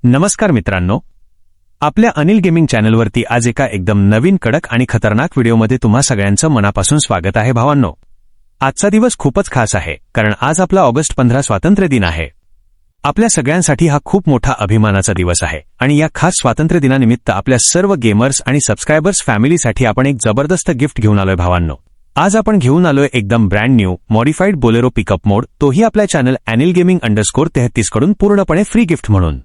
नमस्कार मित्रांनो, आपल्या अनिल गेमिंग चॅनलवरती आज एका एकदम नवीन कडक आणि खतरनाक व्हिडिओमध्ये तुम्हा सगळ्यांचं मनापासून स्वागत आहे भावांनो. आजचा दिवस खूपच खास आहे कारण आज आपला ऑगस्ट 15 स्वातंत्र्य दिन आहे. आपल्या सगळ्यांसाठी हा खूप मोठा अभिमानाचा दिवस आहे आणि या खास स्वातंत्र्य दिनानिमित्त आपल्या सर्व गेमर्स आणि सबस्क्रायबर्स फॅमिलीसाठी आपण एक जबरदस्त गिफ्ट घेऊन आलोय भावांनो. आज आपण घेऊन आलोय एकदम brand new modified Bolero pickup mode, तोही आपल्या चॅनल अनिल गेमिंग _33 कडून पूर्णपणे फ्री गिफ्ट म्हणून.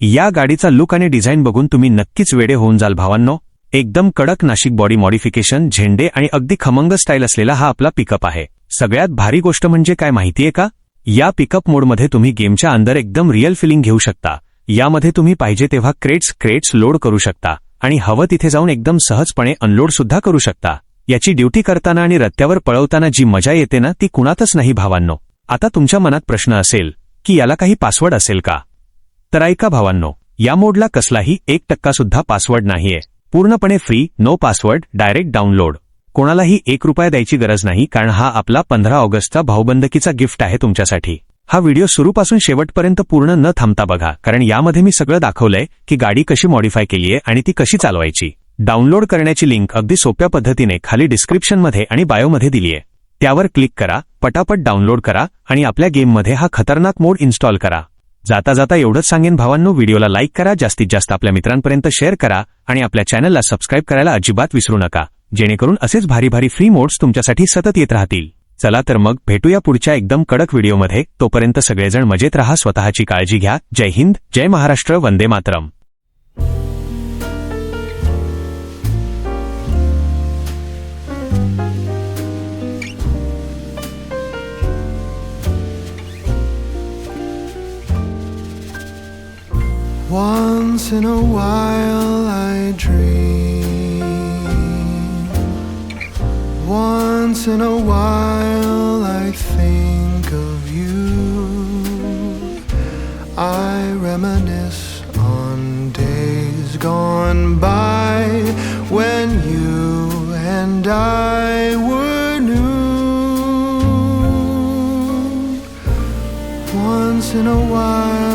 या गाडीचा लुक आणि डिझाईन बघून तुम्ही नक्कीच वेडे होऊन जाल भावांनो. एकदम कडक नाशिक बॉडी मॉडिफिकेशन, झेंडे आणि अगदी खमंग स्टाईल असलेला हा आपला पिकअप आहे. सगळ्यात भारी गोष्ट म्हणजे काय माहितीये का, या पिकअप मोडमध्ये तुम्ही गेमच्या अंदर एकदम रिअल फिलिंग घेऊ शकता. यामध्ये तुम्ही पाहिजे तेव्हा क्रेट्स लोड करू शकता आणि हवं तिथे जाऊन एकदम सहजपणे अनलोड सुद्धा करू शकता. याची ड्युटी करताना आणि रस्त्यावर पळवताना जी मजा येते ना, ती कुणातच नाही भावांनो. आता तुमच्या मनात प्रश्न असेल की याला काही पासवर्ड असेल का, तर ऐका भावांनो, या मोडला कसलाही 1% सुद्धा पासवर्ड नाहीये. पूर्णपणे free, no password, direct download. कोणालाही 1 रुपया द्यायची गरज नाही कारण हा आपला 15 ऑगस्टचा भाऊबंदकीचा गिफ्ट आहे तुमच्यासाठी. हा व्हिडिओ सुरूपासून शेवटपर्यंत पूर्ण न थांबता बघा कारण यामध्ये मी सगळं दाखवलंय की गाडी कशी मॉडिफाय केलीये आणि ती कशी चालवायची. डाउनलोड करण्याची लिंक अगदी सोप्या पद्धतीने खाली डिस्क्रिप्शनमध्ये आणि बायोमध्ये दिलीये. त्यावर क्लिक करा, पटापट डाउनलोड करा आणि आपल्या गेममध्ये हा खतरनाक मोड इन्स्टॉल करा. जाता जाता एवढंच सांगेन भावांनो, व्हिडिओला लाईक करा, जास्तीत जास्त आपल्या मित्रांपर्यंत शेअर करा आणि आपल्या चॅनलला सबस्क्राईब करायला अजिबात विसरू नका, जेणेकरून असेच भारी भारी फ्री मोड्स तुमच्यासाठी सतत येत राहतील. चला तर मग भेटूया पुढच्या एकदम कडक व्हिडिओमध्ये. तोपर्यंत सगळेजण मजेत राहा, स्वतःची काळजी घ्या. जय हिंद, जय Maharashtra, Vande Mataram. Once in a while I dream. Once in a while I think of you. I reminisce on days gone by when you and I were new. Once in a while